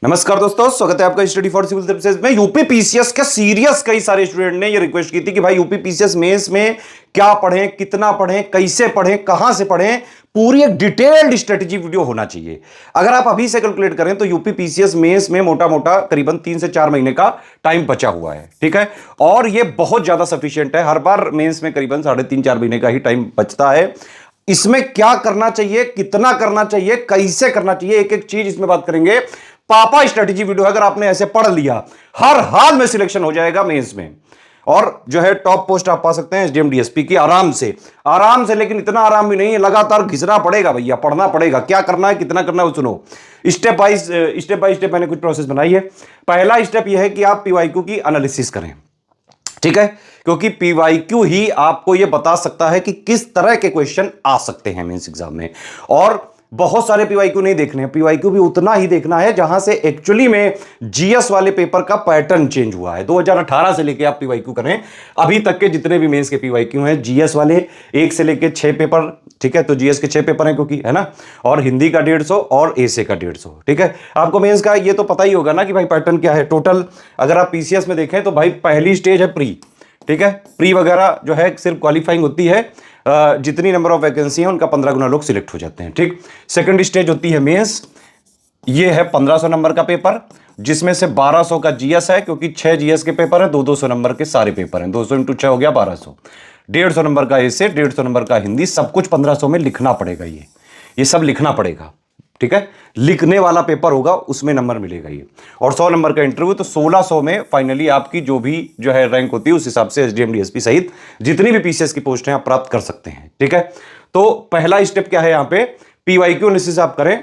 नमस्कार दोस्तों, स्वागत है आपका स्टडी फॉर सिविल सर्विसेज में। यूपी पीसीएस के सीरियस कई सारे स्टूडेंट ने ये रिक्वेस्ट की थी कि भाई यूपी पीसीएस मेंस में क्या पढ़ें, कितना पढ़ें, कैसे पढ़ें, कहां से पढ़ें, पूरी एक डिटेल्ड स्ट्रेटेजी वीडियो होना चाहिए। अगर आप अभी से कैलकुलेट करें तो यूपी पीसीएस मेंस में मोटा मोटा करीबन 3 से 4 महीने का टाइम बचा हुआ है, ठीक है। और ये बहुत ज्यादा सफिशिएंट है। हर बार मेंस में करीबन 3.5-4 महीने का ही टाइम बचता है। इसमें क्या करना चाहिए, कितना करना चाहिए, कैसे करना चाहिए, एक एक चीज इसमें बात करेंगे। पापा स्ट्रेटेजी वीडियो अगर आपने ऐसे पढ़ लिया, हर हाल में सिलेक्शन हो जाएगा मेंस में। और जो है टॉप पोस्ट आप पा सकते हैं एसडीएम डीएसपी की आराम से। लेकिन इतना आराम भी नहीं है, लगातार घिसना पड़ेगा भैया, पढ़ना पड़ेगा। क्या करना है, कितना करना है वो सुनो। स्टेप बाय स्टेप मैंने कुछ प्रोसेस बनाई है। पहला स्टेप यह है कि आप पीवाईक्यू की एनालिसिस करें, ठीक है, क्योंकि पीवाईक्यू ही आपको यह बता सकता है कि किस तरह के क्वेश्चन आ सकते हैं मेंस एग्जाम में। और बहुत सारे पीवाईक्यू नहीं देखने हैं, पीवाईक्यू भी उतना ही देखना है जहां से एक्चुअली में जीएस वाले पेपर का पैटर्न चेंज हुआ है। 2018 से लेके आप पीवाईक्यू करें, अभी तक के जितने भी मेंस के पीवाईक्यू हैं, जीएस वाले 1 से लेके 6 पेपर, ठीक है, तो जीएस के 6 पेपर हैं क्योंकि, है ना, और हिंदी का 150 और एसे का 150, ठीक है। आपको मेंस का ये तो पता ही होगा ना कि भाई पैटर्न क्या है। टोटल अगर आप पीसीएस में देखें तो भाई पहली स्टेज है प्री, ठीक है। प्री वगैरह जो है सिर्फ क्वालिफाइंग होती है, जितनी नंबर ऑफ वैकेंसी है उनका 15 गुना लोग सिलेक्ट हो जाते हैं, ठीक। सेकंड स्टेज होती है मेंस, ये है 1500 नंबर का पेपर, जिसमें से 1200 का जीएस है, क्योंकि 6 जीएस के पेपर है, 200 नंबर के सारे पेपर हैं, 200 × 6 हो गया 1200। 150 नंबर का एसे, 150 नंबर का हिंदी, सब कुछ 1500 में लिखना पड़ेगा। ये सब लिखना पड़ेगा, ठीक है। लिखने वाला पेपर होगा, उसमें नंबर मिलेगा ये। और 100 नंबर का इंटरव्यू, तो 1600 में फाइनली आपकी जो भी जो है रैंक होती है उस हिसाब से एसडीएम डीएसपी सहित जितनी भी पीसीएस की पोस्ट हैं आप प्राप्त कर सकते हैं, ठीक है। तो पहला स्टेप क्या है, यहां पे पीवाईक्यू एनालिसिस आप करें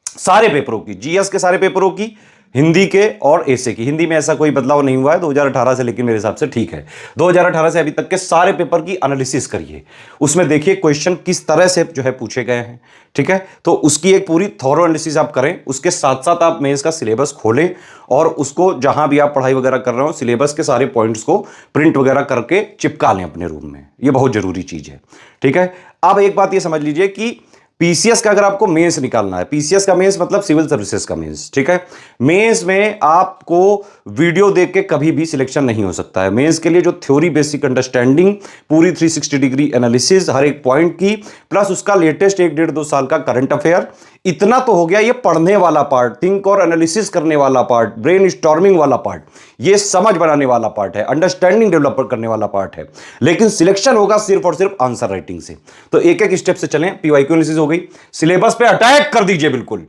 सारे पेपरों की, जीएस के सारे पेपरों की, हिंदी के और एसे की। हिंदी में ऐसा कोई बदलाव नहीं हुआ है 2018 से, लेकिन मेरे हिसाब से ठीक है। 2018 से अभी तक के सारे पेपर की एनालिसिस करिए, उसमें देखिए क्वेश्चन किस तरह से जो है पूछे गए हैं, ठीक है। तो उसकी एक पूरी थॉरो एनालिसिस आप करें। उसके साथ साथ आप मेंस का सिलेबस खोलें और उसको जहां भी आप पढ़ाई वगैरह कर रहे हो, सिलेबस के सारे पॉइंट्स को प्रिंट वगैरह करके चिपका लें अपने रूम में। ये बहुत जरूरी चीज है, ठीक है। अब एक बात ये समझ लीजिए कि पीसीएस का अगर आपको मेंस निकालना है, पीसीएस का मेंस मतलब सिविल सर्विसेज का मेंस, ठीक है। मेंस में आपको वीडियो देख के कभी भी सिलेक्शन नहीं हो सकता है। मेंस के लिए जो थ्योरी बेसिक अंडरस्टैंडिंग, पूरी 360 डिग्री एनालिसिस हर एक पॉइंट की, प्लस उसका लेटेस्ट 1-1.5-2 साल का करंट अफेयर, इतना तो हो गया। ये पढ़ने वाला पार्ट, थिंक और एनालिसिस करने वाला पार्ट, ब्रेन स्टॉर्मिंग वाला पार्ट, ये समझ बनाने वाला पार्ट है, अंडरस्टैंडिंग डेवलप करने वाला पार्ट है। लेकिन सिलेक्शन होगा सिर्फ और सिर्फ आंसर राइटिंग से। तो एक एक स्टेप से चलें। पीवाईक्यू एनालिसिस हो गई, सिलेबस पे अटैक कर दीजिए बिल्कुल।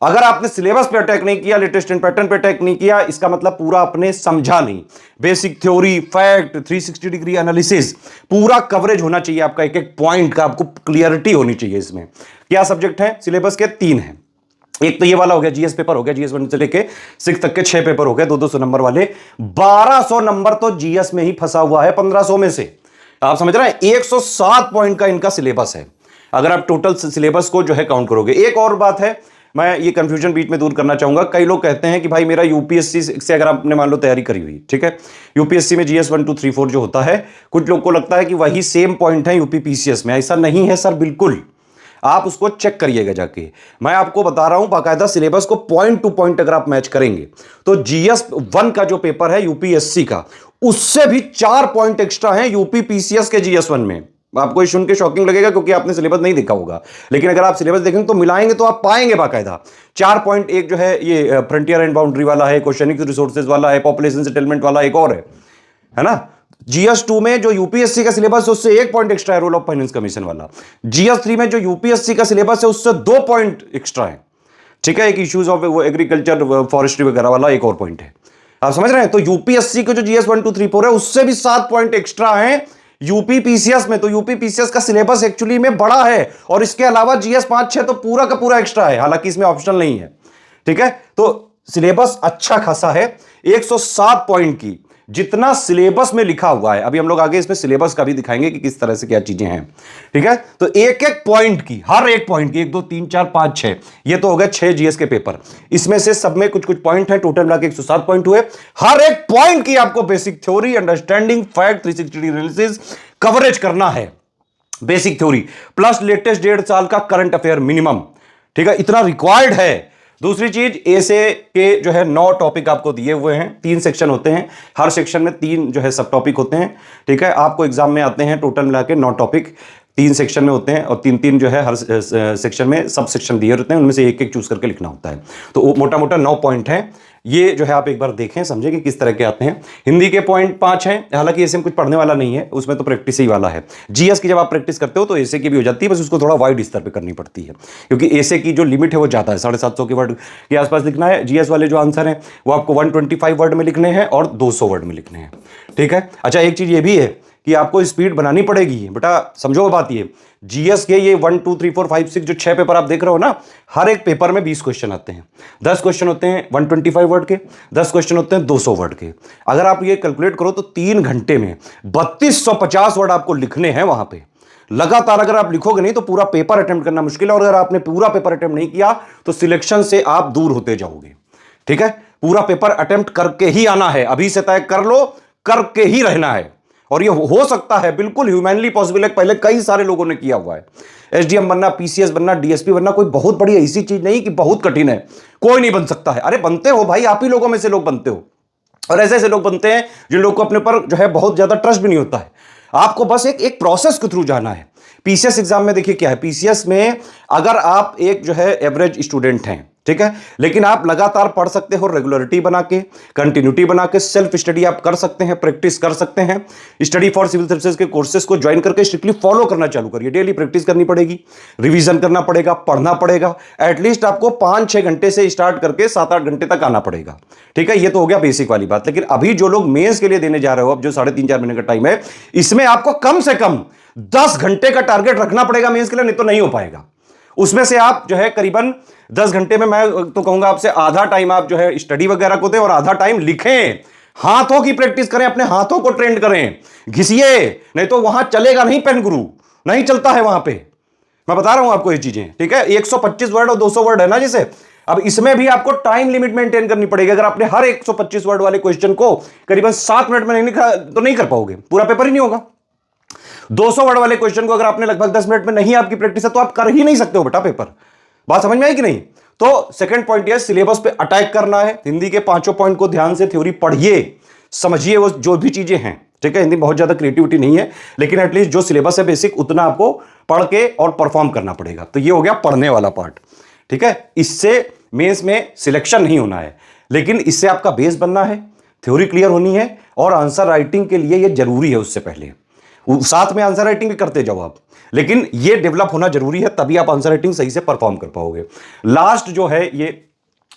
अगर आपने सिलेबस पे अटैक नहीं किया, लेटेस्ट एंड पैटर्न पे अटैक नहीं किया, इसका मतलब पूरा आपने समझा नहीं। Basic theory, fact, 360 degree analysis, पूरा कवरेज होना चाहिए आपका, एक एक पॉइंट का आपको क्लियरिटी होनी चाहिए। इसमें क्या सब्जेक्ट है सिलेबस के? 3 है। एक तो ये वाला हो गया, जीएस पेपर हो गया, जीएस 1 से लेके 6 तक के 6 पेपर हो गए, 200 नंबर वाले। 1200 नंबर तो जीएस में ही फंसा हुआ है 1500 में से। आप समझ रहे हैं, 107 पॉइंट का इनका सिलेबस है अगर आप टोटल सिलेबस को जो है काउंट करोगे। एक और बात है, मैं ये कंफ्यूजन बीच में दूर करना चाहूंगा। कई लोग कहते हैं कि भाई मेरा यूपीएससी से अगर आपने मान लो तैयारी करी हुई, ठीक है, यूपीएससी में जीएस 1 2 3 4 जो होता है, कुछ लोग को लगता है कि वही सेम पॉइंट है यूपी पीसीएस में। ऐसा नहीं है सर, बिल्कुल। आप उसको चेक करिएगा जाके। मैं आपको बता रहा हूं बाकायदा सिलेबस को पॉइंट टू पॉइंट अगर आप मैच करेंगे तो जीएस 1 का जो पेपर है यूपीएससी का, उससे भी 4 पॉइंट एक्स्ट्रा है यूपी पीसीएस के जीएस 1 में। आपको ये सुन के शॉकिंग लगेगा क्योंकि आपने सिलेबस नहीं देखा होगा, लेकिन अगर आप सिलेबस देखेंगे तो मिलाएंगे तो आप पाएंगे बाकायदा 4 पॉइंट। एक जो है ये फ्रंटियर एंड बाउंड्री वाला है, क्वेश्चनिक रिसोर्सेज वाला है, पॉपुलेशन सेटलमेंट वाला एक और है ना। जीएस 2 में जो यूपीएससी का सिलेबस है उससे 1 पॉइंट एक्स्ट्रा है, रोल ऑफ फाइनेंस कमीशन वाला। जीएस 3 में जो यूपीएससी का सिलेबस है उससे 2 पॉइंट एक्स्ट्रा है, ठीक है। एक इश्यूज ऑफ एग्रीकल्चर फॉरेस्ट्री वगैरह वाला एक और पॉइंट है। आप समझ रहे हैं, तो यूपीएससी के जो जीएस 1 2 3 4 है उससे भी 7 पॉइंट एक्स्ट्रा है यूपी पीसीएस में। तो यूपी पीसीएस का सिलेबस एक्चुअली में बड़ा है, और इसके अलावा जीएस 5 6 तो पूरा का पूरा एक्स्ट्रा है, हालांकि इसमें ऑप्शनल नहीं है, ठीक है। तो सिलेबस अच्छा खासा है, 107 पॉइंट की जितना सिलेबस में लिखा हुआ है। अभी हम लोग आगे इसमें सिलेबस का भी दिखाएंगे कि किस तरह से क्या चीजें हैं, ठीक है। तो एक एक पॉइंट की, हर एक पॉइंट की 1 2 3 4 5 6, ये तो हो गए 6 जीएस के पेपर। इसमें से सब में कुछ कुछ पॉइंट है, टोटल मिला के 107 पॉइंट हुए। हर एक पॉइंट की आपको basic theory, understanding, fact, 360 analysis coverage करना है। बेसिक थ्योरी प्लस लेटेस्ट 1.5 साल का करंट अफेयर मिनिमम, ठीक है, इतना रिक्वायर्ड है। दूसरी चीज, ऐसे के जो है 9 टॉपिक आपको दिए हुए हैं, 3 सेक्शन होते हैं, हर सेक्शन में 3 जो है सब टॉपिक होते हैं। ठीक है, आपको एग्जाम में आते हैं टोटल मिला के 9 टॉपिक 3 सेक्शन में होते हैं, और 3-3 जो है हर सेक्शन में सब सेक्शन दिए होते हैं, उनमें से एक एक चूज करके लिखना होता है। तो मोटा मोटा 9 पॉइंट हैं, ये जो है आप एक बार देखें, समझें कि किस तरह के आते हैं। हिंदी के पॉइंट 5 हैं, हालांकि ऐसे में कुछ पढ़ने वाला नहीं है, उसमें तो प्रैक्टिस ही वाला है। जीएस की जब आप प्रैक्टिस करते हो तो ऐसे की भी हो जाती है, बस उसको थोड़ा वाइड स्तर पे करनी पड़ती है, क्योंकि ऐसे की जो लिमिट है वो ज़्यादा है, 750 के वर्ड के आसपास लिखना है। जीएस वाले जो आंसर हैं वो आपको 125 वर्ड में लिखने हैं और 200 वर्ड में लिखने हैं। ठीक है, अच्छा एक चीज़ ये भी है कि आपको स्पीड बनानी पड़ेगी बेटा, समझो बात ये, जीएस के ये 1 2 3 4 5 6 जो 6 पेपर आप देख रहे हो ना, हर एक पेपर में 20 क्वेश्चन आते हैं। 10 क्वेश्चन होते हैं 125 वर्ड के, 10 क्वेश्चन होते हैं 200 वर्ड के। अगर आप ये कैलकुलेट करो तो 3 घंटे में 3250 वर्ड आपको लिखने हैं वहां पे। लगातार अगर आप लिखोगे नहीं तो पूरा पेपर अटेम्प्ट करना मुश्किल है, और अगर आपने पूरा पेपर अटेम्प्ट नहीं किया तो सिलेक्शन से आप दूर होते जाओगे। ठीक है, पूरा पेपर अटेम्प्ट करके ही आना है, अभी से तय कर लो, करके ही रहना है। और ये हो सकता है, बिल्कुल ह्यूमैनली पॉसिबल है, पहले कई सारे लोगों ने किया हुआ है। एसडीएम बनना, पीसीएस बनना, डीएसपी बनना कोई बहुत बड़ी ऐसी चीज नहीं कि बहुत कठिन है, कोई नहीं बन सकता है। अरे बनते हो भाई, आप ही लोगों में से लोग बनते हो, और ऐसे ऐसे लोग बनते हैं जिन लोगों को अपने पर जो है बहुत ज्यादा ट्रस्ट भी नहीं होता है। आपको बस एक प्रोसेस के थ्रू जाना है। पीसीएस एग्जाम में देखिए क्या है, पीसीएस में अगर आप एक जो है एवरेज स्टूडेंट हैं, ठीक है, लेकिन आप लगातार पढ़ सकते हो, रेगुलरिटी बना के, कंटिन्यूटी बना के, सेल्फ स्टडी आप कर सकते हैं, प्रैक्टिस कर सकते हैं। स्टडी फॉर सिविल सर्विसेज के कोर्सेज को ज्वाइन करके स्ट्रिक्टली फॉलो करना चालू करिए। डेली प्रैक्टिस करनी पड़ेगी, रिवीजन करना पड़ेगा, पढ़ना पड़ेगा। एटलीस्ट आपको 5-6 घंटे से स्टार्ट करके 7-8 घंटे तक आना पड़ेगा। ठीक है, ये तो हो गया बेसिक वाली बात। लेकिन अभी जो लोग मेंस के लिए देने जा रहे हो, अब जो 3.5-4 महीने का टाइम है, इसमें आपको कम से कम 10 घंटे का टारगेट रखना पड़ेगा मेंस के लिए, नहीं तो नहीं हो पाएगा। उसमें से आप जो है करीबन 10 घंटे में, मैं तो कहूंगा आपसे, आधा टाइम आप जो है स्टडी वगैरह को दें और आधा टाइम लिखें, हाथों की प्रैक्टिस करें, अपने हाथों को ट्रेंड करें, घिसिए, नहीं तो वहां चलेगा नहीं, पेन गुरु नहीं चलता है वहां पे। मैं बता रहा हूं आपको ये चीजें। ठीक है, 125 वर्ड और 200 वर्ड है ना जैसे, अब इसमें भी आपको टाइम लिमिट मेंटेन करनी पड़ेगी। अगर आपने हर 125 वर्ड वाले क्वेश्चन को करीबन 7 मिनट में नहीं लिखा तो नहीं कर पाओगे, पूरा पेपर ही नहीं होगा। 200 वर्ड वाले क्वेश्चन को अगर आपने लगभग 10 मिनट में नहीं आपकी प्रैक्टिस है तो आप कर ही नहीं सकते हो बेटा पेपर। बात समझ में आई कि नहीं? तो सेकंड पॉइंट ये, सिलेबस पे अटैक करना है। हिंदी के 5 पॉइंट को ध्यान से थ्योरी पढ़िए, समझिए वो जो भी चीजें हैं। ठीक है, हिंदी बहुत ज्यादा क्रिएटिविटी नहीं है, लेकिन एटलीस्ट जो सिलेबस है बेसिक, उतना आपको पढ़ के और परफॉर्म करना पड़ेगा। तो ये हो गया पढ़ने वाला पार्ट। ठीक है, इससे मेंस में सिलेक्शन नहीं होना है, लेकिन इससे आपका बेस बनना है, थ्योरी क्लियर होनी है, और आंसर राइटिंग के लिए ये जरूरी है। उससे पहले साथ में आंसर राइटिंग भी करते जाओ आप, लेकिन ये डेवलप होना जरूरी है, तभी आप आंसर राइटिंग सही से परफॉर्म कर पाओगे। लास्ट जो है ये,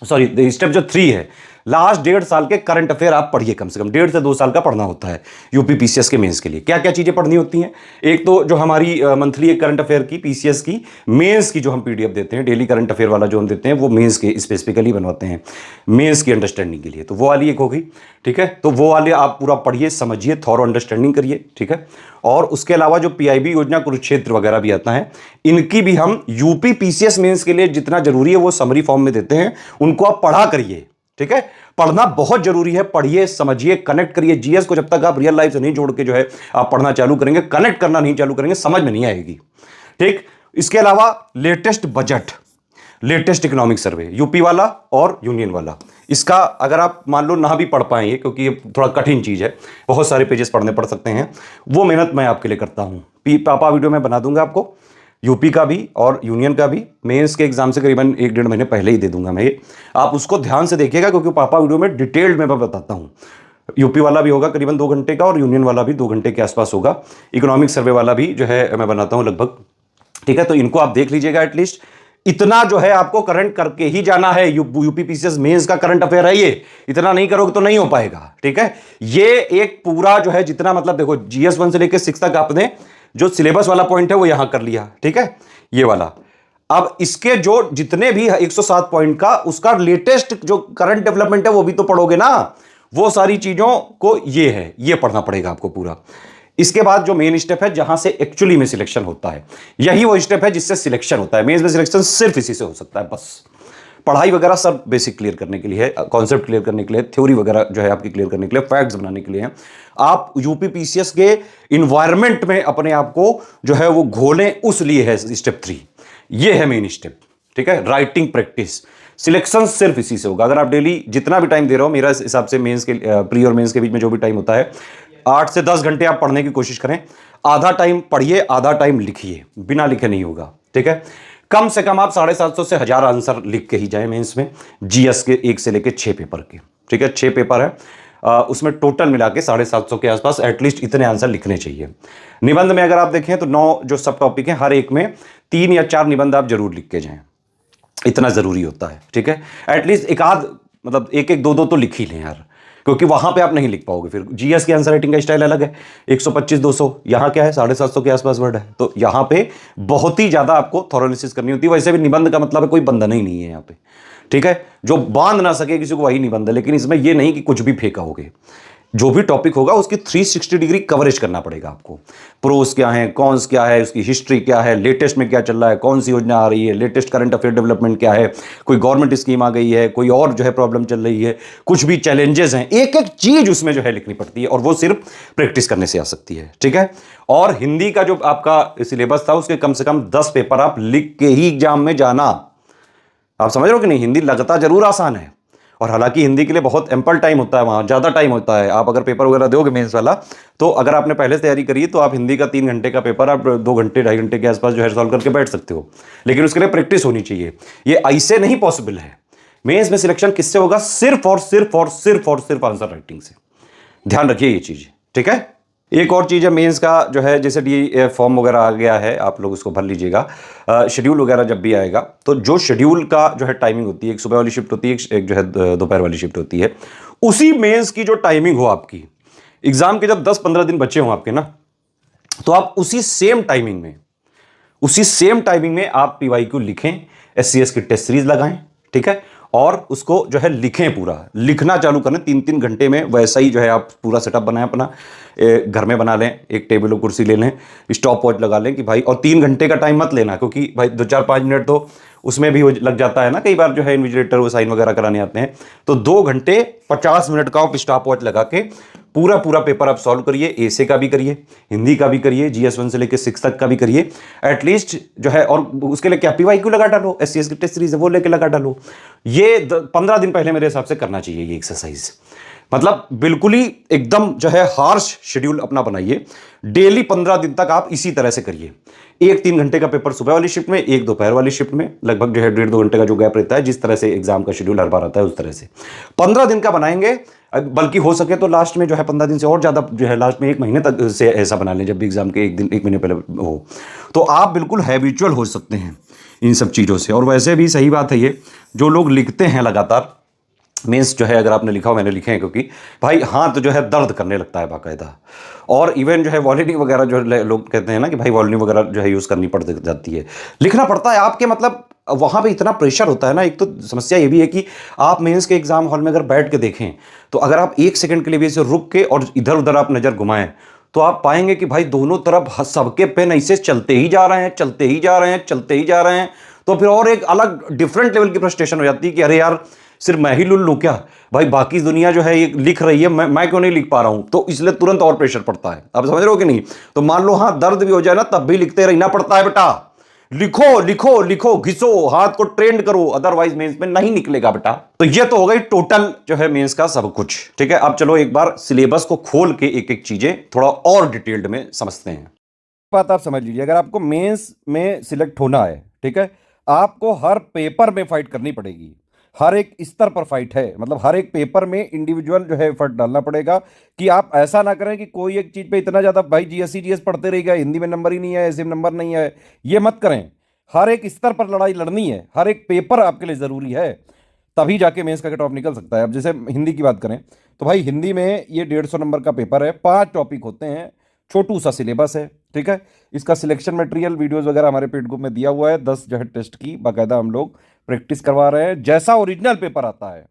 सॉरी, स्टेप जो 3 है, लास्ट 1.5 साल के करंट अफेयर आप पढ़िए, कम से कम 1.5 से 2 साल का पढ़ना होता है यूपी पीसीएस के मेंस के लिए। क्या क्या चीजें पढ़नी होती हैं? एक तो जो हमारी मंथली करंट अफेयर की, पीसीएस की मेंस की जो हम पीडीएफ देते हैं, डेली करंट अफेयर वाला जो हम देते हैं, वो मेंस के स्पेसिफिकली बनवाते हैं, मेंस की अंडरस्टैंडिंग के लिए। तो वो वाली एक हो गई। ठीक है, तो वो वाले आप पूरा पढ़िए, समझिए, थॉरो अंडरस्टैंडिंग करिए। ठीक है, और उसके अलावा जो पीआईबी योजना, कुरुक्षेत्र वगैरह भी आता है, इनकी भी हम यूपी पीसीएस मेंस के लिए जितना जरूरी है वो समरी फॉर्म में देते हैं, उनको आप पढ़ा करिए। ठीक है, पढ़ना बहुत जरूरी है, पढ़िए, समझिए, कनेक्ट करिए। जीएस को जब तक आप रियल लाइफ से नहीं जोड़ के जो है आप पढ़ना चालू करेंगे, कनेक्ट करना नहीं चालू करेंगे, समझ में नहीं आएगी। ठीक, इसके अलावा latest budget, latest economic survey, UP वाला और यूनियन वाला, इसका अगर आप मान लो ना भी पढ़ पाएंगे, क्योंकि ये थोड़ा कठिन चीज है, बहुत सारे पेजेस पढ़ने पड़ सकते हैं, वो मेहनत मैं आपके लिए करता हूं। पापा वीडियो में बना दूंगा आपको, यूपी का भी और यूनियन का भी। मेंस के एग्जाम से करीबन 1-1.5 महीने पहले ही दे दूंगा मैं ये, आप उसको ध्यान से देखिएगा, क्योंकि पापा वीडियो में डिटेल्ड में मैं बताता हूं। यूपी वाला भी होगा करीबन 2 घंटे का, और यूनियन वाला भी 2 घंटे के आसपास होगा। इकोनॉमिक सर्वे वाला भी जो है मैं बनाता हूं लगभग। ठीक है, तो इनको आप देख लीजिएगा। एटलीस्ट इतना जो है आपको करंट करके ही जाना है। यूपी पीसीएस मेंस का करंट अफेयर है ये, इतना नहीं करोगे तो नहीं हो पाएगा। ठीक है, ये एक पूरा जो है जितना, मतलब देखो, जीएस 1 से लेकर 6 तक आपने जो सिलेबस वाला पॉइंट है वो यहां कर लिया। ठीक है, ये वाला। अब इसके जो जितने भी 107 पॉइंट का, उसका लेटेस्ट जो करंट डेवलपमेंट है वो भी तो पढ़ोगे ना, वो सारी चीजों को ये है, ये पढ़ना पड़ेगा आपको पूरा। इसके बाद जो मेन स्टेप है, जहां से एक्चुअली में सिलेक्शन होता है, यही वो स्टेप है जिससे सिलेक्शन होता है। मेंस में सिलेक्शन सिर्फ इसी से हो सकता है बस। पढ़ाई वगैरह सब बेसिक क्लियर करने के लिए है, कॉन्सेप्ट क्लियर करने के लिए, थ्योरी वगैरह जो है आपकी क्लियर करने के लिए, फैक्ट्स बनाने के लिए है। आप यूपी पीसीएस के इन्वायरमेंट में अपने आप को जो है वो घोलें, उस लिए है स्टेप 3। ये है मेन स्टेप। ठीक है, राइटिंग प्रैक्टिस, सिलेक्शन सिर्फ इसी से होगा। अगर आप डेली जितना भी टाइम दे रहे हो, मेरा हिसाब से मेंस के प्री और मेंस के बीच में जो भी टाइम होता है 8 से 10 घंटे आप पढ़ने की कोशिश करें। आधा टाइम पढ़िए, आधा टाइम लिखिए, बिना लिखे नहीं होगा, ठीक है। कम से कम आप 750 से 1000 आंसर लिख के ही जाए मेंस में, जीएस के 1 से लेके 6 पेपर के, ठीक है। 6 पेपर है, उसमें टोटल मिला के 750 के आसपास एटलीस्ट इतने आंसर लिखने चाहिए। निबंध में अगर आप देखें तो 9 जो सब टॉपिक हैं, हर एक में 3 या 4 निबंध आप जरूर लिख के जाएं, इतना जरूरी होता है, ठीक है। एटलीस्ट एक आध, मतलब एक एक दो दो तो लिख ही लें यार, क्योंकि वहां पे आप नहीं लिख पाओगे। फिर जीएस की आंसर राइटिंग का स्टाइल अलग है, 125-200, यहां क्या है 750 के आसपास वर्ड है, तो यहां पे बहुत ही ज्यादा आपको थॉरोलिसिस करनी होती है। वैसे भी निबंध का मतलब है कोई बंधन ही नहीं है यहाँ पे, ठीक है। जो बांध ना सके किसी को वही निबंध है, लेकिन इसमें ये नहीं कि कुछ भी फेंका होगे। जो भी टॉपिक होगा उसकी 360 डिग्री कवरेज करना पड़ेगा आपको। प्रोस क्या है, कॉन्स क्या है, उसकी हिस्ट्री क्या है, लेटेस्ट में क्या चल रहा है, कौन सी योजना आ रही है, लेटेस्ट करंट अफेयर डेवलपमेंट क्या है, कोई गवर्नमेंट स्कीम आ गई है, कोई और जो है प्रॉब्लम चल रही है, कुछ भी चैलेंजेस हैं, एक एक चीज उसमें जो है लिखनी पड़ती है, और वो सिर्फ प्रैक्टिस करने से आ सकती है, ठीक है। और हिंदी का जो आपका सिलेबस था उसके कम से कम 10 पेपर आप लिख के ही एग्जाम में जाना। आप समझ रहे हो कि नहीं, हिंदी लगता जरूर आसान है, और हालांकि हिंदी के लिए बहुत एम्पल टाइम होता है, वहाँ ज़्यादा टाइम होता है। आप अगर पेपर वगैरह दोगे मेंस वाला, तो अगर आपने पहले से तैयारी करी तो आप हिंदी का 3 घंटे का पेपर आप 2 घंटे 2.5 घंटे के आसपास जो है सॉल्व करके बैठ सकते हो, लेकिन उसके लिए प्रैक्टिस होनी चाहिए। ये ऐसे नहीं पॉसिबल है। मेंस में सिलेक्शन किससे होगा? सिर्फ और सिर्फ और सिर्फ और सिर्फ आंसर राइटिंग से। ध्यान रखिए ये चीज़, ठीक है। एक और चीज़ है मेंस का जो है, जैसे डी फॉर्म वगैरह आ गया है, आप लोग उसको भर लीजिएगा। शेड्यूल वगैरह जब भी आएगा तो जो शेड्यूल का जो है टाइमिंग होती है, एक सुबह वाली शिफ्ट होती है, एक जो है दोपहर वाली शिफ्ट होती है, उसी मेंस की जो टाइमिंग हो आपकी, एग्जाम के जब 10-15 दिन बचे हों आपके ना, तो आप उसी सेम टाइमिंग में आप पीवाईक्यू लिखें, एससीएस की टेस्ट सीरीज लगाएं, ठीक है, और उसको जो है लिखें, पूरा लिखना चालू करें 3-3 घंटे में। वैसा ही जो है आप पूरा सेटअप बनाएं अपना, घर में बना लें, एक टेबल और कुर्सी ले लें, स्टॉप वॉच लगा लें कि भाई, और 3 घंटे का टाइम मत लेना, क्योंकि भाई 2-4-5 मिनट तो उसमें भी लग जाता है ना, कई बार जो है इन्विजिलेटर वो साइन वगैरह कराने आते हैं। तो 2 घंटे 50 मिनट का आप स्टॉप वॉच लगा के पूरा पेपर आप सॉल्व करिए। एसे का भी करिए, हिंदी का भी करिए, जीएस 1 से लेकर 6 तक का भी करिए एटलीस्ट जो है। और उसके लिए क्या पीवाईक्यू लगा डालो, एससीएस की टेस्ट सीरीज है वो लेके लगा डालो। ये 15 दिन पहले मेरे हिसाब से करना चाहिए ये एक्सरसाइज। मतलब बिल्कुल ही एकदम जो है हार्श शेड्यूल अपना बनाइए। डेली 15 दिन तक आप इसी तरह से करिए। एक 3 घंटे का पेपर सुबह वाली शिफ्ट में, एक दोपहर वाली शिफ्ट में, लगभग जो है 1.5-2 घंटे का जो गैप रहता है, जिस तरह से एग्जाम का शेड्यूल हर बार आता है उस तरह से 15 दिन का बनाएंगे। बल्कि हो सके तो लास्ट में जो है 15 दिन से और ज्यादा जो है, लास्ट में 1 महीने तक से ऐसा बना लें, जब भी एग्जाम के 1 महीने पहले हो, तो आप बिल्कुल हैबिचुअल हो सकते हैं इन सब चीज़ों से। और वैसे भी सही बात है ये, जो लोग लिखते हैं लगातार मीन्स जो है, अगर आपने लिखा हो, मैंने लिखे हैं, क्योंकि भाई हाथ जो है दर्द करने लगता है बाकायदा। और इवन जो है वॉलिनी वगैरह जो लोग कहते हैं ना कि भाई वॉलिनी वगैरह जो है यूज़ करनी पड़ जाती है, लिखना पड़ता है आपके, मतलब वहाँ पे इतना प्रेशर होता है ना। एक तो समस्या ये भी है कि आप मेंस के एग्जाम हॉल में अगर बैठ के देखें, तो अगर आप 1 सेकंड के लिए भी इसे रुक के और इधर उधर आप नज़र घुमाएं, तो आप पाएंगे कि भाई दोनों तरफ सबके पेन ऐसे चलते ही जा रहे हैं, चलते ही जा रहे हैं, चलते ही जा रहे हैं। तो फिर और एक अलग डिफरेंट लेवल की फ्रस्ट्रेशन हो जाती है कि अरे यार, सिर्फ मैं ही लूँ क्या भाई, बाकी दुनिया जो है ये लिख रही है, मैं क्यों नहीं लिख पा रहा हूं। तो इसलिए तुरंत और प्रेशर पड़ता है। आप समझ रहे हो कि नहीं? तो मान लो हाँ दर्द भी हो जाए ना, तब भी लिखते रहना पड़ता है बेटा। लिखो लिखो लिखो, घिसो, हाथ को ट्रेंड करो, अदरवाइज मेंस में नहीं निकलेगा बेटा। तो ये तो हो गई टोटल जो है मेंस का सब कुछ, ठीक है। अब चलो एक बार सिलेबस को खोल के एक एक चीजें थोड़ा और डिटेल्ड में समझते हैं। बात आप समझ लीजिए, अगर आपको मेंस में सिलेक्ट होना है, ठीक है, आपको हर पेपर में फाइट करनी पड़ेगी। हर एक स्तर पर फाइट है, मतलब हर एक पेपर में इंडिविजुअल जो है एफर्ट डालना पड़ेगा। कि आप ऐसा ना करें कि कोई एक चीज पे इतना ज्यादा भाई जीएस पढ़ते रहिएगा, हिंदी में नंबर ही नहीं है, ऐसे में नंबर नहीं है, ये मत करें। हर एक स्तर पर लड़ाई लड़नी है, हर एक पेपर आपके लिए जरूरी है, तभी जाके मेंस का कट ऑफ निकल सकता है। अब जैसे हिंदी की बात करें तो भाई हिंदी में ये 150 नंबर का पेपर है, 5 टॉपिक होते हैं, छोटू सा सिलेबस है, ठीक है। इसका सिलेक्शन मटेरियल वीडियोस वगैरह हमारे पेड ग्रुप में दिया हुआ है। 10 जो है टेस्ट की बाकायदा हम लोग प्रैक्टिस करवा रहे हैं। जैसा ओरिजिनल पेपर आता है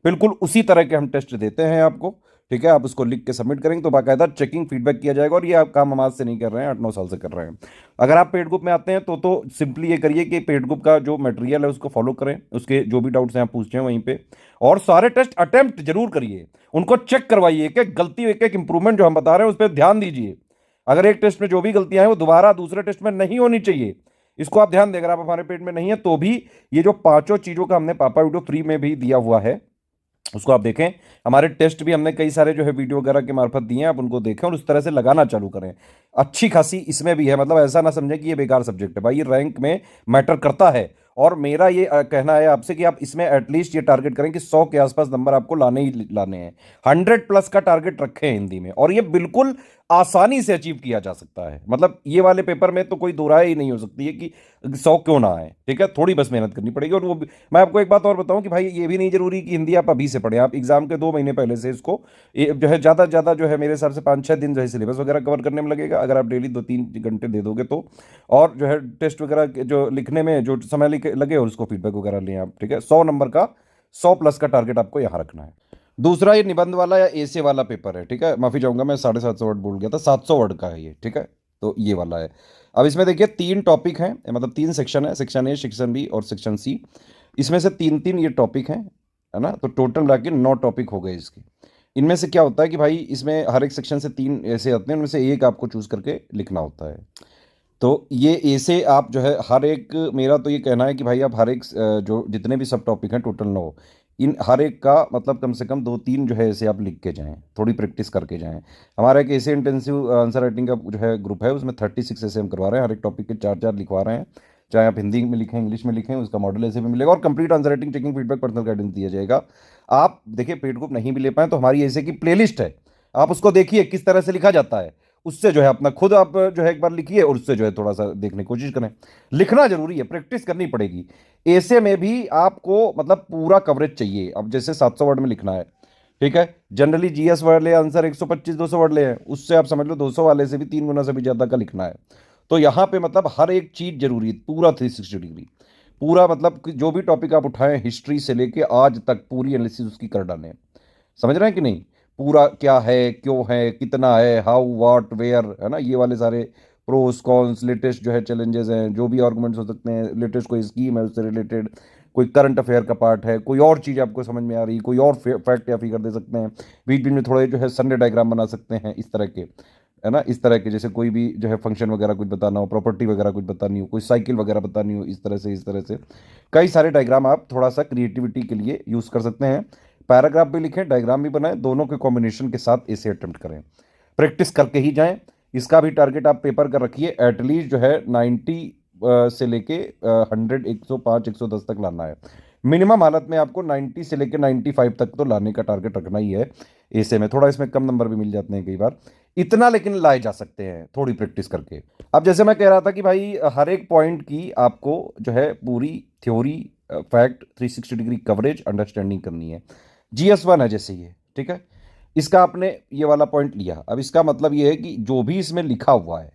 बिल्कुल उसी तरह के हम टेस्ट देते हैं आपको, ठीक है। आप उसको लिख के सबमिट करेंगे तो बाकायदा चेकिंग फीडबैक किया जाएगा। और ये आप काम हम आज से नहीं कर रहे हैं, 8-9 साल से कर रहे हैं। अगर आप पेड ग्रुप में आते हैं तो सिंपली ये करिए कि पेड ग्रुप का जो मटेरियल है उसको फॉलो करें, उसके जो भी डाउट्स हैं आप पूछते हैं वहीं पे, और सारे टेस्ट अटेम्प्ट जरूर करिए, उनको चेक करवाइए, एक एक गलती, एक एक इंप्रूवमेंट जो हम बता रहे हैं उस पर ध्यान दीजिए। अगर एक टेस्ट में जो भी गलतियां हैं वो दोबारा दूसरे टेस्ट में नहीं होनी चाहिए। इसको आप ध्यान दें, अगर आप हमारे पेड में नहीं है तो भी ये जो पांचों चीजों का हमने पापा वीडियो फ्री में भी दिया हुआ है, उसको आप देखें। हमारे टेस्ट भी हमने कई सारे जो है वीडियो वगैरह के मार्फत दिए हैं, आप उनको देखें और उस तरह से लगाना चालू करें। अच्छी खासी इसमें भी है, मतलब ऐसा ना समझें कि ये बेकार सब्जेक्ट है भाई, ये रैंक में मैटर करता है। और मेरा ये कहना है आपसे कि आप इसमें एटलीस्ट ये टारगेट करें कि 100 के आसपास नंबर आपको लाने ही लाने हैं। 100 प्लस का टारगेट रखें हिंदी में, और ये बिल्कुल आसानी से अचीव किया जा सकता है। मतलब ये वाले पेपर में तो कोई दो राय ही नहीं हो सकती है कि 100 क्यों ना आए, ठीक है, थोड़ी बस मेहनत करनी पड़ेगी। और वो मैं आपको एक बात और बताऊं कि भाई ये भी नहीं जरूरी कि हिंदी आप अभी से पढ़ें, आप एग्जाम के 2 महीने पहले से इसको जो है ज़्यादा से ज़्यादा जो है मेरे हिसाब से 5-6 दिन जो है सिलेबस वगैरह कवर करने में लगेगा, अगर आप डेली 2-3 घंटे दे दोगे तो। और जो है टेस्ट वगैरह जो लिखने में जो समय लगे और उसको फीडबैक वगैरह लें आप, ठीक है। 100 नंबर का, 100 प्लस का टारगेट आपको यहाँ रखना है। दूसरा ये निबंध वाला या एसे वाला पेपर है, ठीक है, माफी चाहूंगा मैं 750 वर्ड बोल गया था, 700 वर्ड का है ये, ठीक है। तो ये वाला है। अब इसमें देखिए 3 टॉपिक हैं, मतलब 3 सेक्शन है, सेक्शन ए, सेक्शन बी और सेक्शन सी। इसमें से 3-3 ये टॉपिक हैं, है ना, तो टोटल मिला के 9 टॉपिक हो गए इसके। इनमें से क्या होता है कि भाई इसमें हर एक सेक्शन से 3 ऐसे आते हैं, उनमें से एक आपको चूज करके लिखना होता है। तो ये ऐसे आप जो है हर एक, मेरा तो ये कहना है कि भाई आप हर एक जो जितने भी सब टॉपिक हैं टोटल 9, इन हर एक का मतलब कम से कम 2-3 जो है ऐसे आप लिख के जाएं, थोड़ी प्रैक्टिस करके जाएं। हमारा एक ऐसे इंटेंसिव आंसर राइटिंग का जो है ग्रुप है, उसमें 36 ऐसे हम करवा रहे हैं, हर एक टॉपिक के 4-4 लिखवा रहे हैं। चाहे आप हिंदी में लिखें, इंग्लिश में लिखें, उसका मॉडल ऐसे भी मिलेगा, और complete answer writing, checking, feedback, personal guidance दिया जाएगा। आप देखिए पेड ग्रुप नहीं भी ले पाए तो हमारी ऐसे की प्लेलिस्ट है, आप उसको देखिए किस तरह से लिखा जाता है, उससे जो है अपना खुद आप जो है एक बार लिखिए और उससे जो है थोड़ा सा देखने की कोशिश करें। लिखना जरूरी है, प्रैक्टिस करनी पड़ेगी। ऐसे में भी आपको मतलब पूरा कवरेज चाहिए। अब जैसे 700 वर्ड में लिखना है, ठीक है, जनरली जीएस वाले आंसर 125-200 वर्ड ले हैं, उससे आप समझ लो 200 वाले से भी 3 गुना से भी ज्यादा का लिखना है। तो यहाँ पे मतलब हर एक चीज जरूरी है, पूरा 360 डिग्री, पूरा मतलब कि जो भी टॉपिक आप उठाएं हिस्ट्री से लेके आज तक पूरी एनालिसिस उसकी कर डालें। समझ रहे हैं कि नहीं, पूरा क्या है, क्यों है, कितना है, हाउ, व्हाट, वेयर, है ना, ये वाले सारे प्रोस कॉन्स, लेटेस्ट जो है चैलेंजेस हैं, जो भी आर्गुमेंट्स हो सकते हैं, लेटेस्ट कोई स्कीम है उससे रिलेटेड, कोई करंट अफेयर का पार्ट है, कोई और चीज़ आपको समझ में आ रही, कोई और फैक्ट या फिगर दे सकते हैं, बीच बीच में थोड़े जो है संडे डायग्राम बना सकते हैं, इस तरह के, है ना, इस तरह के, जैसे कोई भी जो है फंक्शन वगैरह कुछ बताना हो, प्रॉपर्टी वगैरह कुछ बतानी हो, कोई साइकिल वगैरह बतानी हो, इस तरह से कई सारे डायग्राम आप थोड़ा सा क्रिएटिविटी के लिए यूज़ कर सकते हैं। पैराग्राफ भी लिखें, डायग्राम भी बनाएं, दोनों के कॉम्बिनेशन के साथ इसे अटेम्प्ट करें, प्रैक्टिस करके ही जाएं। इसका भी टारगेट आप पेपर का रखिए, एटलीस्ट जो है 90 से लेके 100, 105, 110 तक लाना है। मिनिमम हालत में आपको 90 से लेके 95 तक तो लाने का टारगेट रखना ही है। ऐसे में थोड़ा इसमें कम नंबर भी मिल जाते हैं कई बार, इतना लेकिन लाए जा सकते हैं थोड़ी प्रैक्टिस करके। अब जैसे मैं कह रहा था कि भाई हर एक पॉइंट की आपको जो है पूरी theory, fact, 360 degree coverage, understanding करनी है। GS1 है जैसे ये, ठीक है, इसका आपने ये वाला पॉइंट लिया। अब इसका मतलब ये है कि जो भी इसमें लिखा हुआ है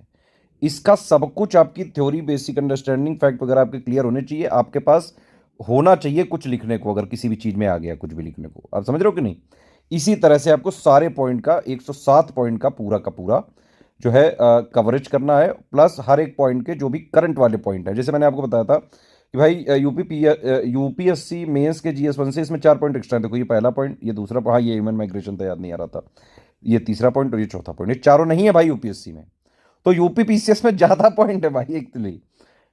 इसका सब कुछ आपकी थ्योरी, बेसिक अंडरस्टैंडिंग, फैक्ट वगैरह आपके क्लियर होने चाहिए, आपके पास होना चाहिए कुछ लिखने को, अगर किसी भी चीज में आ गया कुछ भी लिखने को, आप समझ रहे हो कि नहीं। इसी तरह से आपको सारे पॉइंट का 107 पॉइंट का पूरा जो है कवरेज करना है, प्लस हर एक पॉइंट के जो भी करंट वाले पॉइंट है, जैसे मैंने आपको बताया था कि भाई यूपीएससी मेंस के GS1 से इसमें 4 पॉइंट एक्स्ट्रा। देखो ये पहला पॉइंट, ये दूसरा, हाँ ये ह्यूमन माइग्रेशन था, याद नहीं आ रहा था, ये तीसरा पॉइंट और ये चौथा पॉइंट, ये चारों नहीं है भाई यूपीएससी में। तो यूपीपीसीएस में ज्यादा पॉइंट है भाई एक्चुअली,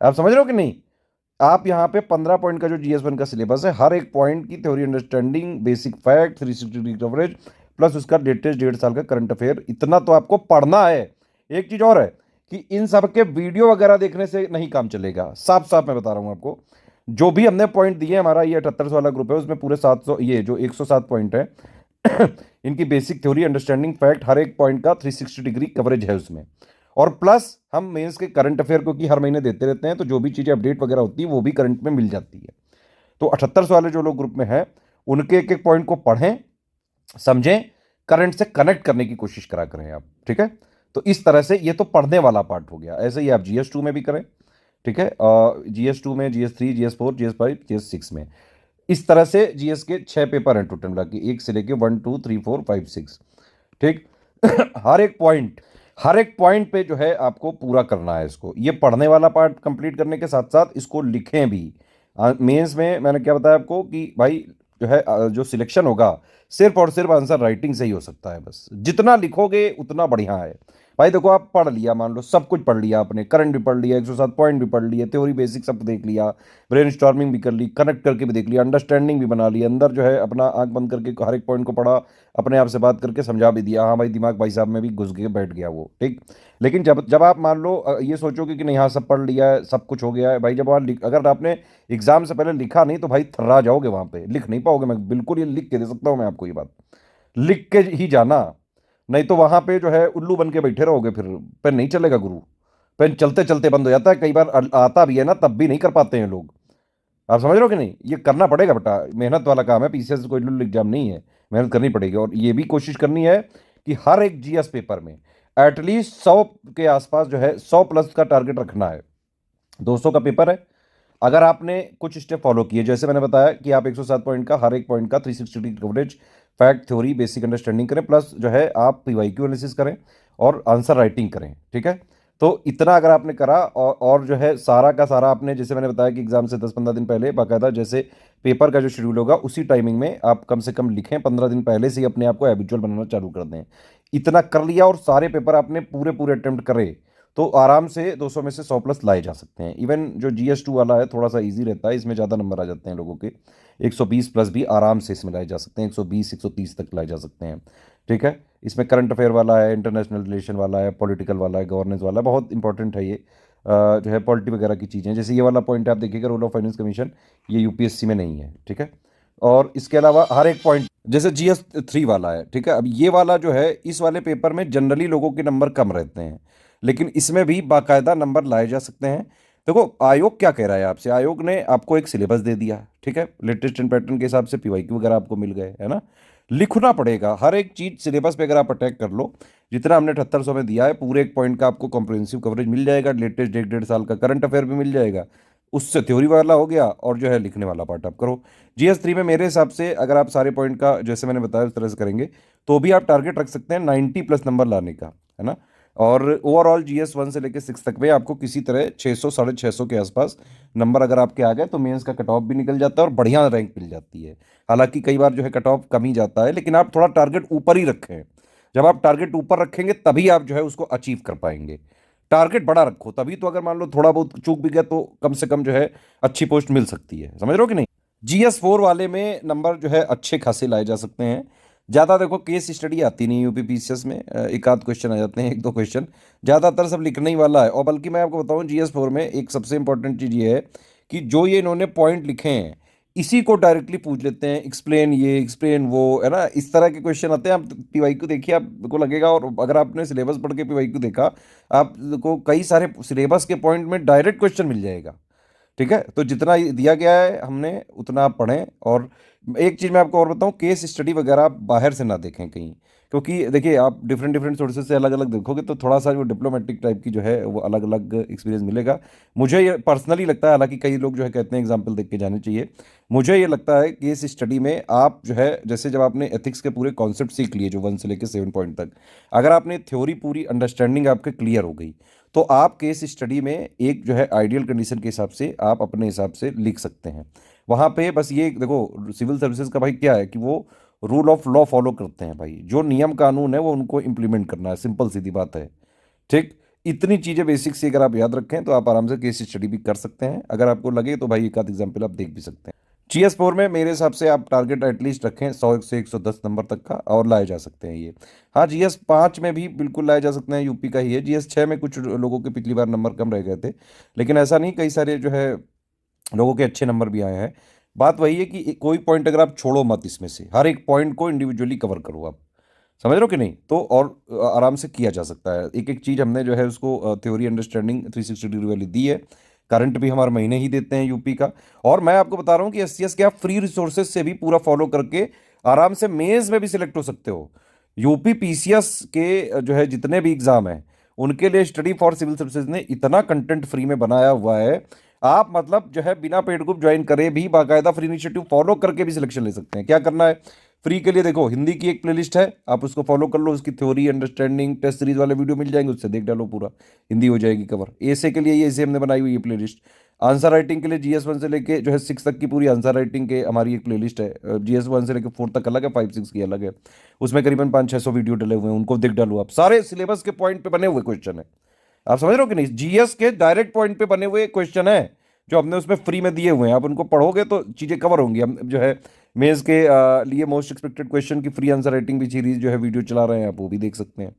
आप समझ रहे हो कि नहीं। आप यहाँ पे 15 पॉइंट का जो GS1 का सिलेबस है, हर एक पॉइंट की theory, understanding, basic fact, 360 degree coverage, plus उसका लेटेस्ट 1.5 साल का करंट अफेयर, इतना तो आपको पढ़ना है। एक चीज और है कि इन सब के वीडियो वगैरह देखने से नहीं काम चलेगा, साफ साफ मैं बता रहा हूं आपको। जो भी हमने पॉइंट दिए, हमारा ये 78 वाला ग्रुप है, उसमें पूरे 700, ये जो 107 पॉइंट है इनकी बेसिक थ्योरी, अंडरस्टैंडिंग, फैक्ट, हर एक पॉइंट का 360 डिग्री कवरेज है उसमें। और प्लस हम मेंस के करंट अफेयर क्योंकि हर महीने देते रहते हैं, तो जो भी चीजें अपडेट वगैरह होती है वो भी करंट में मिल जाती है। तो 78 वाले जो लोग ग्रुप में हैं उनके एक एक पॉइंट को पढ़ें, समझें, करंट से कनेक्ट करने की कोशिश करा करें आप, ठीक है। तो इस तरह से ये तो पढ़ने वाला पार्ट हो गया। ऐसे ही आप GS2 में भी करें, ठीक है, GS2 में, GS3, GS4, GS5, GS6 में, इस तरह से GS के 6 पेपर हैं टोटल मिला के, 1 से लेके 1, 2, 3, 4, 5, 6, ठीक हर एक पॉइंट पे जो है आपको पूरा करना है इसको। ये पढ़ने वाला पार्ट कंप्लीट करने के साथ साथ इसको लिखें भी। मेंस में मैंने क्या बताया आपको कि भाई जो है जो सिलेक्शन होगा सिर्फ और सिर्फ आंसर राइटिंग से ही हो सकता है, बस जितना लिखोगे उतना बढ़िया है। भाई देखो, आप पढ़ लिया, मान लो सब कुछ पढ़ लिया आपने, करंट भी पढ़ लिया, 107 पॉइंट भी पढ़ लिए, थ्योरी बेसिक सब देख लिया, ब्रेन स्टॉर्मिंग भी कर ली, कनेक्ट करके भी देख लिया, अंडरस्टैंडिंग भी बना ली, अंदर जो है अपना आंख बंद करके हर एक पॉइंट को पढ़ा, अपने आप से बात करके समझा भी दिया, हाँ भाई दिमाग भाई साहब में भी घुस के बैठ गया वो, ठीक। लेकिन जब जब आप मान लो ये सोचोगे कि नहीं हाँ सब पढ़ लिया है, सब कुछ हो गया है भाई, जब वहाँ अगर आपने एग्जाम से पहले लिखा नहीं तो भाई थर्रा जाओगे, वहां पे लिख नहीं पाओगे, मैं बिल्कुल ये लिख के दे सकता हूँ मैं आपको ये बात, लिख के ही जाना, नहीं तो वहां पे जो है उल्लू बन के बैठे रहोगे, फिर पेन नहीं चलेगा गुरु, पेन चलते चलते बंद हो जाता है, कई बार आता भी है ना तब भी नहीं कर पाते हैं लोग। आप समझ रहे हो कि नहीं, ये करना पड़ेगा बेटा, मेहनत वाला काम है, पीसीएस कोई लुल्लू एग्जाम नहीं है, मेहनत करनी पड़ेगी, और ये भी कोशिश करनी है कि हर एक जीएस पेपर में एटलीस्ट 100 के आसपास जो है 100+ का टारगेट रखना है। 200 का पेपर है, अगर आपने कुछ स्टेप फॉलो किए, जैसे मैंने बताया कि आप 107 पॉइंट का हर एक पॉइंट का 360 degree coverage, fact theory basic understanding करें, प्लस जो है आप पीवाईक्यू एनालिसिस करें और आंसर राइटिंग करें, ठीक है। तो इतना अगर आपने करा, और जो है सारा का सारा आपने, जैसे मैंने बताया कि एग्जाम से 10-15 दिन पहले बाकायदा जैसे पेपर का जो शेड्यूल होगा उसी टाइमिंग में आप कम से कम लिखें, 15 दिन पहले से ही अपने आप को हैबिचुअल बनाना चालू कर दें। इतना कर लिया और सारे पेपर आपने पूरे पूरे अटेम्प्ट करे, तो आराम से 200 में से 100+ लाए जा सकते हैं। इवन जो GS2 वाला है थोड़ा सा इजी रहता है, इसमें ज़्यादा नंबर आ जाते हैं लोगों के, 120+ भी आराम से इसमें लाए जा सकते हैं, 120 130 तक लाए जा सकते हैं, ठीक है। इसमें करंट अफेयर वाला है, इंटरनेशनल रिलेशन वाला है, पॉलिटिकल वाला है, गवर्नेंस वाला है, बहुत इंपॉर्टेंट है ये, जो है पॉलिटी वगैरह की चीज़ें, जैसे ये वाला पॉइंट आप देखिएगा, रूल ऑफ फाइनेंस कमीशन, ये यूपीएससी में नहीं है, ठीक है। और इसके अलावा हर एक पॉइंट, जैसे GS3 वाला है, ठीक है। अब ये वाला जो है, इस वाले पेपर में जनरली लोगों के नंबर कम रहते हैं, लेकिन इसमें भी बाकायदा नंबर लाए जा सकते हैं। देखो आयोग क्या कह रहा है आपसे, आयोग ने आपको एक सिलेबस दे दिया, ठीक है, लेटेस्ट एंड पैटर्न के हिसाब से पीवाईक्यू वगैरह आपको मिल गए, है ना। लिखना पड़ेगा हर एक चीज सिलेबस पे, अगर आप अटैक कर लो, जितना हमने 7800 में दिया है, पूरे एक पॉइंट का आपको कॉम्प्रिहेंसिव कवरेज मिल जाएगा, लेटेस्ट 1-1.5 साल का करंट अफेयर भी मिल जाएगा, उससे थ्योरी वाला हो गया, और जो है लिखने वाला पार्ट आप करो। GS3 में मेरे हिसाब से अगर आप सारे पॉइंट का जैसे मैंने बताया उस तरह से करेंगे, तो भी आप टारगेट रख सकते हैं 90+ नंबर लाने का, है ना। और ओवरऑल GS1 से लेकर 6 तक में आपको किसी तरह 600 650 के आसपास नंबर अगर आपके आ गए, तो मेंस का कट ऑफ भी निकल जाता है और बढ़िया रैंक मिल जाती है। हालांकि कई बार जो है कट ऑफ कम ही जाता है, लेकिन आप थोड़ा टारगेट ऊपर ही रखें, जब आप टारगेट ऊपर रखेंगे तभी आप जो है उसको अचीव कर पाएंगे। टारगेट बड़ा रखो, तभी तो अगर मान लो थोड़ा बहुत चूक भी गया तो कम से कम जो है अच्छी पोस्ट मिल सकती है, समझ रहे हो कि नहीं। GS4 वाले में नंबर जो है अच्छे खासे लाए जा सकते हैं। ज़्यादा देखो केस स्टडी आती नहीं यूपी पीसीएस में, एक आध क्वेश्चन आ जाते हैं, 1-2 क्वेश्चन, ज़्यादातर सब लिखने ही वाला है। और बल्कि मैं आपको बताऊं GS4 में एक सबसे इंपॉर्टेंट चीज़ ये है कि जो ये इन्होंने पॉइंट लिखे हैं, इसी को डायरेक्टली पूछ लेते हैं, एक्सप्लेन ये एक्सप्लेन वो, है ना, इस तरह के क्वेश्चन आते हैं। आप पीवाईक्यू देखिए, आपको लगेगा, और अगर आपने सिलेबस पढ़ के पीवाईक्यू देखा, आपको कई सारे सिलेबस के पॉइंट में डायरेक्ट क्वेश्चन मिल जाएगा, ठीक है। तो जितना दिया गया है हमने उतना आप पढ़ें। और एक चीज़ मैं आपको और बताऊं, केस स्टडी वगैरह आप बाहर से ना देखें कहीं, क्योंकि देखिए आप डिफरेंट डिफरेंट सोर्सेज से अलग अलग देखोगे तो थोड़ा सा जो डिप्लोमेटिक टाइप की जो है वो अलग अलग एक्सपीरियंस मिलेगा। मुझे ये पर्सनली लगता है, हालांकि कई लोग जो है कहते हैं एग्जाम्पल देख के जाने चाहिए, मुझे ये लगता है कि इस स्टडी में आप जो है, जैसे जब आपने एथिक्स के पूरे कॉन्सेप्ट सीख लिए जो 1 से लेकर 7 पॉइंट तक, अगर आपने थ्योरी पूरी अंडरस्टैंडिंग आपके क्लियर हो गई, तो आप केस स्टडी में एक जो है आइडियल कंडीशन के हिसाब से आप अपने हिसाब से लिख सकते हैं। वहाँ पे बस ये देखो, सिविल सर्विसेज का भाई क्या है कि वो रूल ऑफ लॉ फॉलो करते हैं भाई, जो नियम कानून है वो उनको इंप्लीमेंट करना है, सिंपल सीधी बात है, ठीक। इतनी चीज़ें बेसिक से अगर आप याद रखें तो आप आराम से केस स्टडी भी कर सकते हैं, अगर आपको लगे तो भाई एक आध एग्जाम्पल आप देख भी सकते हैं। GS4 में मेरे हिसाब से आप टारगेट एटलीस्ट रखें 100 से 110 नंबर तक का, और लाए जा सकते हैं ये। हाँ, GS5 में भी बिल्कुल लाए जा सकते हैं, यूपी का ही है। GS6 में कुछ लोगों के पिछली बार नंबर कम रह गए थे, लेकिन ऐसा नहीं, कई सारे जो है लोगों के अच्छे नंबर भी आए हैं। बात वही है कि कोई पॉइंट अगर आप छोड़ो मत, इसमें से हर एक पॉइंट को इंडिविजुअली कवर करो आप, समझ रहे हो कि नहीं, तो और आराम से किया जा सकता है। एक एक चीज़ हमने जो है उसको थ्योरी अंडरस्टैंडिंग 360 डिग्री वाली दी है, करंट भी हमारे महीने ही देते हैं यूपी का। और मैं आपको बता रहा हूँ कि SCS के आप फ्री रिसोर्सेज से भी पूरा फॉलो करके आराम से मेंस में भी सिलेक्ट हो सकते हो। यूपी PCS के जो है जितने भी एग्जाम हैं, उनके लिए स्टडी फॉर सिविल सर्विसेज ने इतना कंटेंट फ्री में बनाया हुआ है, आप मतलब जो है बिना पेड ग्रुप ज्वाइन करे भी बाकायदा फ्री इनिशिएटिव फॉलो करके भी सिलेक्शन ले सकते हैं। क्या करना है, फ्री के लिए देखो हिंदी की एक प्लेलिस्ट है, आप उसको फॉलो कर लो, उसकी थ्योरी अंडरस्टैंडिंग टेस्ट सीरीज वाले वीडियो मिल जाएंगे, उससे देख डालो, पूरा हिंदी हो जाएगी कवर। ऐसे के लिए ये ऐसे हमने बनाई हुई है प्लेलिस्ट, आंसर राइटिंग के लिए GS 1 से लेके जो है 6 तक की पूरी आंसर राइटिंग के हमारी एक प्लेलिस्ट है। GS 1 से लेके 4 तक अलग है, 5 6 की अलग है। उसमें करीबन 500-600 वीडियो डले हुए हैं, उनको देख डालो आप। सारे सिलेबस के पॉइंट पे बने हुए क्वेश्चन है, आप समझ रहे हो कि नहीं? GS के डायरेक्ट पॉइंट पे बने हुए क्वेश्चन है जो हमने उसमें फ्री में दिए हुए हैं। आप उनको पढ़ोगे तो चीज़ें कवर होंगी। हम जो है मेंस के लिए मोस्ट एक्सपेक्टेड क्वेश्चन की फ्री आंसर राइटिंग भी सीरीज जो है वीडियो चला रहे हैं, आप वो भी देख सकते हैं।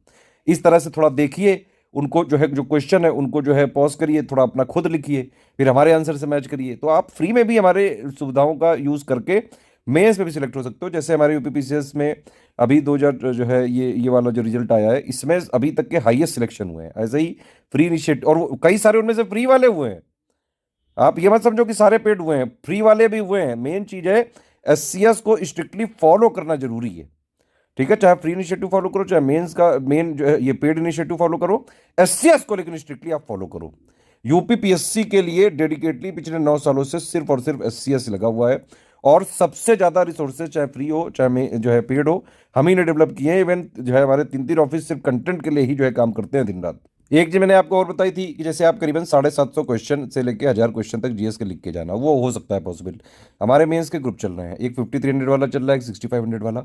इस तरह से थोड़ा देखिए उनको, जो है जो क्वेश्चन है उनको जो है पॉज करिए, थोड़ा अपना खुद लिखिए, फिर हमारे आंसर से मैच करिए, तो आप फ्री में भी हमारे सुविधाओं का यूज़ करके मेंस में भी सिलेक्ट हो सकते हो। जैसे हमारे UPPCS में अभी 2000 जो है ये वाला जो रिजल्ट आया है, इसमें अभी तक के हाईएस्ट सिलेक्शन हुए हैं। ऐसे ही फ्री इनिशिएटिव, और कई सारे उनमें से फ्री वाले हुए हैं। आप ये मत समझो कि सारे पेड हुए हैं, फ्री वाले भी हुए हैं। मेन चीज़ है SCS को स्ट्रिक्टली फॉलो करना जरूरी है, ठीक है? चाहे फ्री इनिशिएटिव फॉलो करो, चाहे मेंस का मेन जो है ये पेड इनिशिएटिव फॉलो करो, SCS को लेकिन स्ट्रिक्टली आप फॉलो करो। UPPSC के लिए डेडिकेटली पिछले 9 सालों से सिर्फ और सिर्फ SCS लगा हुआ है, और सबसे ज़्यादा रिसोर्सेज चाहे फ्री हो चाहे जो है पेड हो, हम ही ने डेवलप किए हैं। इवन जो है हमारे 3 ऑफिस सिर्फ कंटेंट के लिए ही जो है काम करते हैं दिन रात। एक जी मैंने आपको और बताई थी कि जैसे आप करीबन 750 क्वेश्चन से लेकर 1000 क्वेश्चन तक GS के लिख के जाना, वो हो सकता है पॉसिबल। हमारे मेंस के ग्रुप चल रहे हैं, एक 5300 वाला चल रहा है, एक 6500 वाला।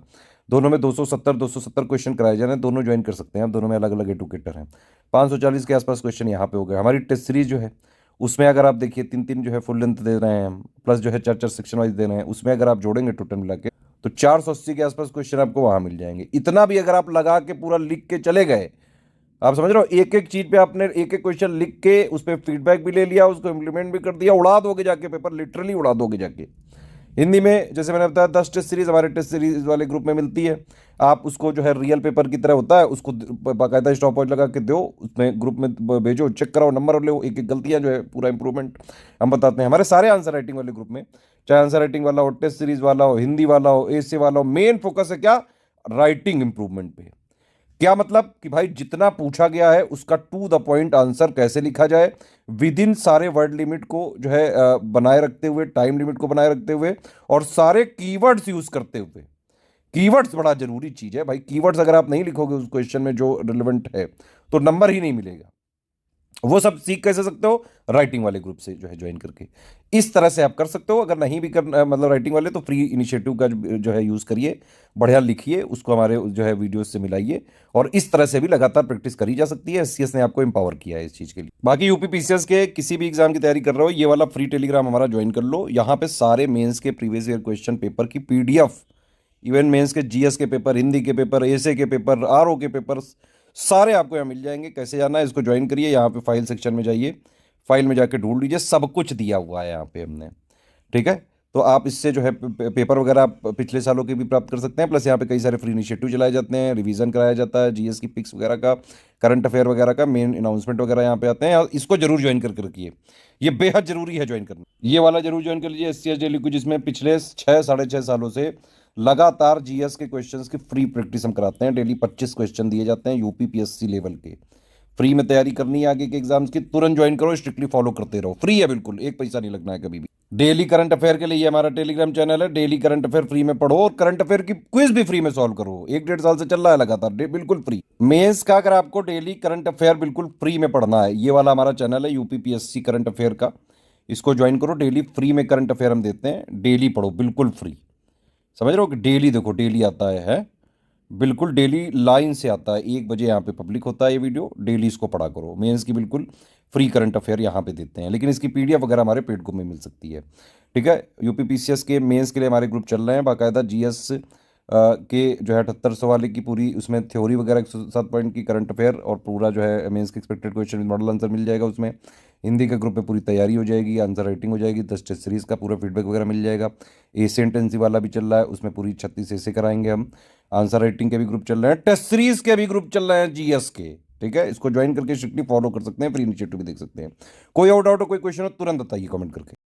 दोनों में 270 क्वेश्चन कराए जा रहे हैं, दोनों ज्वाइन कर सकते हैं आप, दोनों में अलग अलग एडुकेटर हैं। 540 के आसपास क्वेश्चन यहाँ पे हो गए। हमारी टेस्ट सीरीज जो है उसमें अगर आप देखिए 3 जो है फुल लेंथ दे रहे हैं हम, प्लस जो है 4 सेक्शन वाइज दे रहे हैं, उसमें अगर आप जोड़ेंगे टोटल मिला के तो 480 के आसपास क्वेश्चन आपको वहाँ मिल जाएंगे। इतना भी अगर आप लगा के पूरा लिख के चले गए, आप समझ रहे हो, एक एक चीज पे आपने एक एक क्वेश्चन लिख के उस पर फीडबैक भी ले लिया, उसको इम्प्लीमेंट भी कर दिया, उड़ा दोगे जाके पेपर, लिटरली उड़ा दोगे जाके। हिंदी में जैसे मैंने बताया 10 टेस्ट सीरीज हमारे टेस्ट सीरीज वाले ग्रुप में मिलती है। आप उसको जो है रियल पेपर की तरह होता है, उसको बाकायदा स्टॉप वॉच लगा के दो, उसमें ग्रुप में भेजो, चेक कराओ, नंबर ले, एक एक गलतियां जो है पूरा इंप्रूवमेंट हम बताते हैं। हमारे सारे आंसर राइटिंग वाले ग्रुप में, चाहे आंसर राइटिंग वाला हो, टेस्ट सीरीज वाला हो, हिंदी वाला हो, एसे वाला हो, मेन फोकस है क्या? राइटिंग इंप्रूवमेंट पे। क्या मतलब कि भाई जितना पूछा गया है उसका टू द पॉइंट आंसर कैसे लिखा जाए, विद इन सारे वर्ड लिमिट को जो है बनाए रखते हुए, टाइम लिमिट को बनाए रखते हुए, और सारे कीवर्ड्स यूज करते हुए। कीवर्ड्स बड़ा जरूरी चीज है भाई। कीवर्ड्स अगर आप नहीं लिखोगे उस क्वेश्चन में जो रिलेवेंट है तो नंबर ही नहीं मिलेगा। वो सब सीख कैसे सकते हो? राइटिंग वाले ग्रुप से जो है ज्वाइन करके। इस तरह से आप कर सकते हो। अगर नहीं भी करना मतलब राइटिंग वाले, तो फ्री इनिशिएटिव का जो है यूज़ करिए, बढ़िया लिखिए, उसको हमारे जो है वीडियो से मिलाइए, और इस तरह से भी लगातार प्रैक्टिस करी जा सकती है। SCS ने आपको एम्पावर किया है इस चीज़ के लिए। बाकी UPPCS के किसी भी एग्जाम की तैयारी कर रहे हो, ये वाला फ्री टेलीग्राम हमारा ज्वाइन कर लो। यहाँ पे सारे मेन्स के प्रीवियस ईयर क्वेश्चन पेपर की PDF, इवन मेंस के GS के पेपर, हिंदी के पेपर, एसे के पेपर, RO के पेपर, सारे आपको यहाँ मिल जाएंगे। कैसे जाना है इसको ज्वाइन करिए, यहाँ पे फाइल सेक्शन में जाइए, फाइल में जाके ढूंढ लीजिए, सब कुछ दिया हुआ है यहाँ पे हमने, ठीक है? तो आप इससे जो है पेपर वगैरह आप पिछले सालों के भी प्राप्त कर सकते हैं। प्लस यहाँ पे कई सारे फ्री इनिशिएटिव चलाए जाते हैं, रिवीजन कराया जाता है, GS की पिक्स वगैरह का, करंट अफेयर वगैरह का, मेन अनाउंसमेंट वगैरह यहाँ पे आते हैं। इसको जरूर ज्वाइन करके रखिए, ये बेहद जरूरी है ज्वाइन करना। ये वाला जरूर ज्वाइन कर लीजिए SCS डेली को, जिसमें पिछले 6-6.5 सालों से लगातार GS के क्वेश्चंस की फ्री प्रैक्टिस हम कराते हैं। डेली 25 क्वेश्चन दिए जाते हैं UPPSC लेवल के। फ्री में तैयारी करनी है आगे के एग्जाम्स की, तुरंत ज्वाइन करो, स्ट्रिक्टली फॉलो करते रहो, फ्री है बिल्कुल, एक पैसा नहीं लगना है कभी भी। डेली करंट अफेयर के लिए हमारा टेलीग्राम चैनल है, डेली करंट अफेयर फ्री में पढ़ो, और करंट अफेयर की क्विज भी फ्री में सॉल्व करो। 1-1.5 साल से चल रहा है लगातार, बिल्कुल फ्री। मेंस का अगर आपको डेली करंट अफेयर बिल्कुल फ्री में पढ़ना है, ये वाला हमारा चैनल है UPPSC करंट अफेयर का, इसको ज्वाइन करो। डेली फ्री में करंट अफेयर हम देते हैं, डेली पढ़ो, बिल्कुल फ्री। समझ रहे हो कि डेली देखो, डेली आता है बिल्कुल डेली लाइन से आता है। 1 बजे यहाँ पे पब्लिक होता है ये वीडियो, डेली इसको पढ़ा करो। मेंस की बिल्कुल फ्री करंट अफेयर यहाँ पे देते हैं, लेकिन इसकी PDF वगैरह हमारे पेड ग्रुप में मिल सकती है, ठीक है? UPPCS के मेंस के लिए हमारे ग्रुप चल रहे हैं बाकायदा। GS के जो है 7800 वाले की पूरी, उसमें थ्योरी वगैरह 107 पॉइंट की, करंट अफेयर और पूरा जो है मेंस के एक्सपेक्टेड क्वेश्चन मॉडल आंसर मिल जाएगा उसमें। हिंदी के ग्रुप में पूरी तैयारी हो जाएगी, आंसर राइटिंग हो जाएगी, 10 टेस्ट सीरीज का पूरा फीडबैक वगैरह मिल जाएगा। एसे इंटेंसिव वाला भी चल रहा है, उसमें पूरी 36 ऐसे कराएंगे हम। आंसर राइटिंग के भी ग्रुप चल रहे हैं, टेस्ट सीरीज के भी ग्रुप चल रहे हैं GS के, ठीक है? इसको ज्वाइन करके स्ट्रिक्टली फॉलो कर सकते हैं, फ्री इनिशिएटिव भी देख सकते हैं। कोई और डाउट हो, कोई क्वेश्चन हो, तुरंत बताइए कमेंट करके।